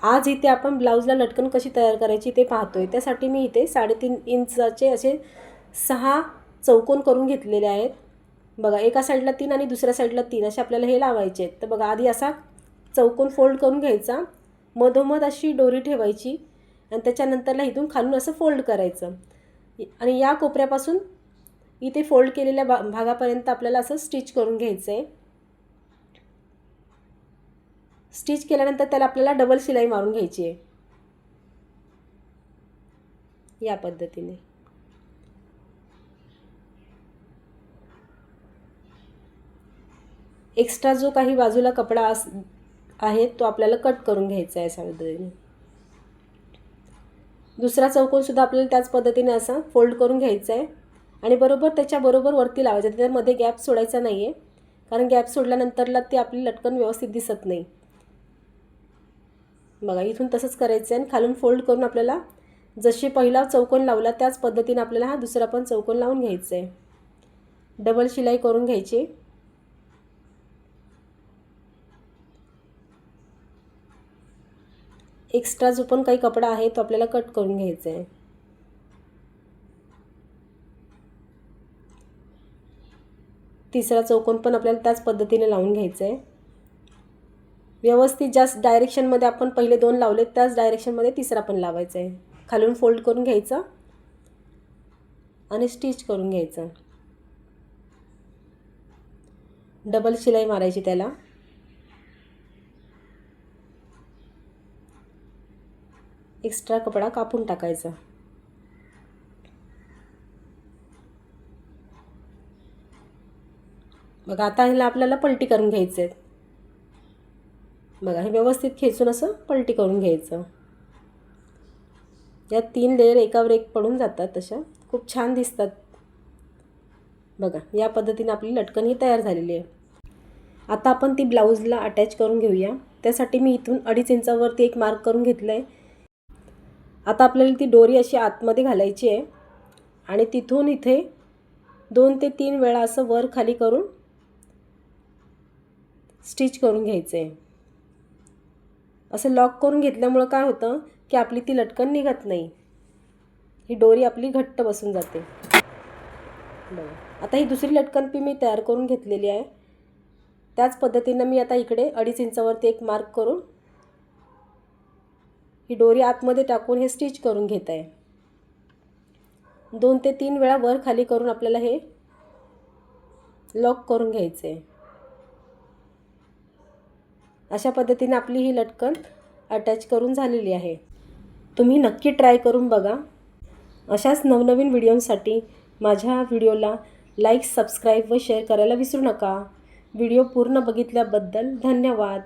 आज इथे आपण ब्लाऊजला लटकन कशी तयार करायची ते पाहतोय। त्यासाठी मी इथे 3.5 इंचाचे असे 6 चौकोन करून घेतलेले आहेत। बघा, एका साईडला 3 आणि दुसऱ्या साईडला 3 असे आपल्याला हे लावायचे आहेत। तर बघा, आधी असा चौकोन फोल्ड करून घ्यायचा, मधोमध अशी दोरी ठेवायची आणि त्याच्यानंतरला इथून खालून असं फोल्ड करायचं आणि या कोपऱ्यापासून इथे फोल्ड केलेल्या भागापर्यंत आपल्याला असं स्टिच करून घ्यायचं आहे। स्टिच केल्यानंतर त्याला आपल्याला डबल शिलाई मारून घ्यायची आहे या पद्धतीने। एक्स्ट्रा जो काही बाजूला कपडा आहे तो आपल्याला कट करून घ्यायचा आहे अशा पद्धतीने। दुसरा चौकोन सुद्धा आपल्याला त्याच पद्धतीने असा फोल्ड करून घ्यायचा आहे आणि बरोबर त्याच्या बरोबर वरती लावायचं। त्यामध्ये गॅप सोडायचा नाही आहे, कारण गॅप सोडल्यानंतरला ती आपली लटकन व्यवस्थित दिसत नाही। बघा, इथून तसंच करायचं आहे आणि खालून फोल्ड करून आपल्याला जशी पहिला चौकोन लावला त्याच पद्धतीने आपल्याला हा दुसरा पण चौकोन लावून घ्यायचा आहे। डबल शिलाई करून घ्यायची। एक्स्ट्रा जो पण काही कपडा आहे तो आपल्याला कट करून घ्यायचा आहे। तिसरा चौकोन पण आपल्याला त्याच पद्धतीने लावून घ्यायचा आहे। व्यवस्थित ज्याच डायरेक्शनमध्ये आपण पहिले 2 लावले त्याच डायरेक्शनमध्ये तिसरा पण लावायचा आहे। खालून फोल्ड करून घ्यायचा आणि स्टिच करून घ्यायचं। डबल शिलाई मारायची त्याला। एक्स्ट्रा कपडा कापून टाकायचा। बघा, आता ह्याला आपल्याला पलटी करून घ्यायचं आहे। बघा, हे व्यवस्थित खेचून असं पलटी करून घ्यायचं। या 3 लेयर एकावर एक पडून जातात, तशा खूप छान दिसतात। बघा, या पद्धतीने आपली लटकन ही तयार झालेली आहे। आता आपण ती ब्लाऊजला अटॅच करून घेऊया। त्यासाठी मी इथून 2.5 इंचावरती एक मार्क करून घेतलं आहे। आता आपल्याला ती दोरी अशी आतमध्ये घालायची आहे आणि तिथून इथे 2 ते 3 वेळा असं वर खाली करून स्टिच करून घ्यायचं आहे। असं लॉक करून घेतल्यामुळे काय होतं की आपली ती लटकन निघत नाही, ही दोरी आपली घट्ट बसून जाते। बघा, आता ही दुसरी लटकन मी तयार करून घेतलेली आहे। त्याच पद्धतीने मी आता इकडे 2.5 इंचावरती एक मार्क करून ही दोरी आतमध्ये टाकून हे स्टिच करून घेत आहे। 2 ते 3 वेळा वर खाली करून आपल्याला हे लॉक करून घ्यायचे आहे। अशा पद्धतीने आपली ही लटकन अटॅच करून झालेली आहे। तुम्ही नक्की ट्राय करून बघा। अशाच नवनवीन व्हिडिओंसाठी माझ्या व्हिडिओला लाईक, सबस्क्राईब व शेअर करायला विसरू नका। व्हिडिओ पूर्ण बघितल्याबद्दल धन्यवाद।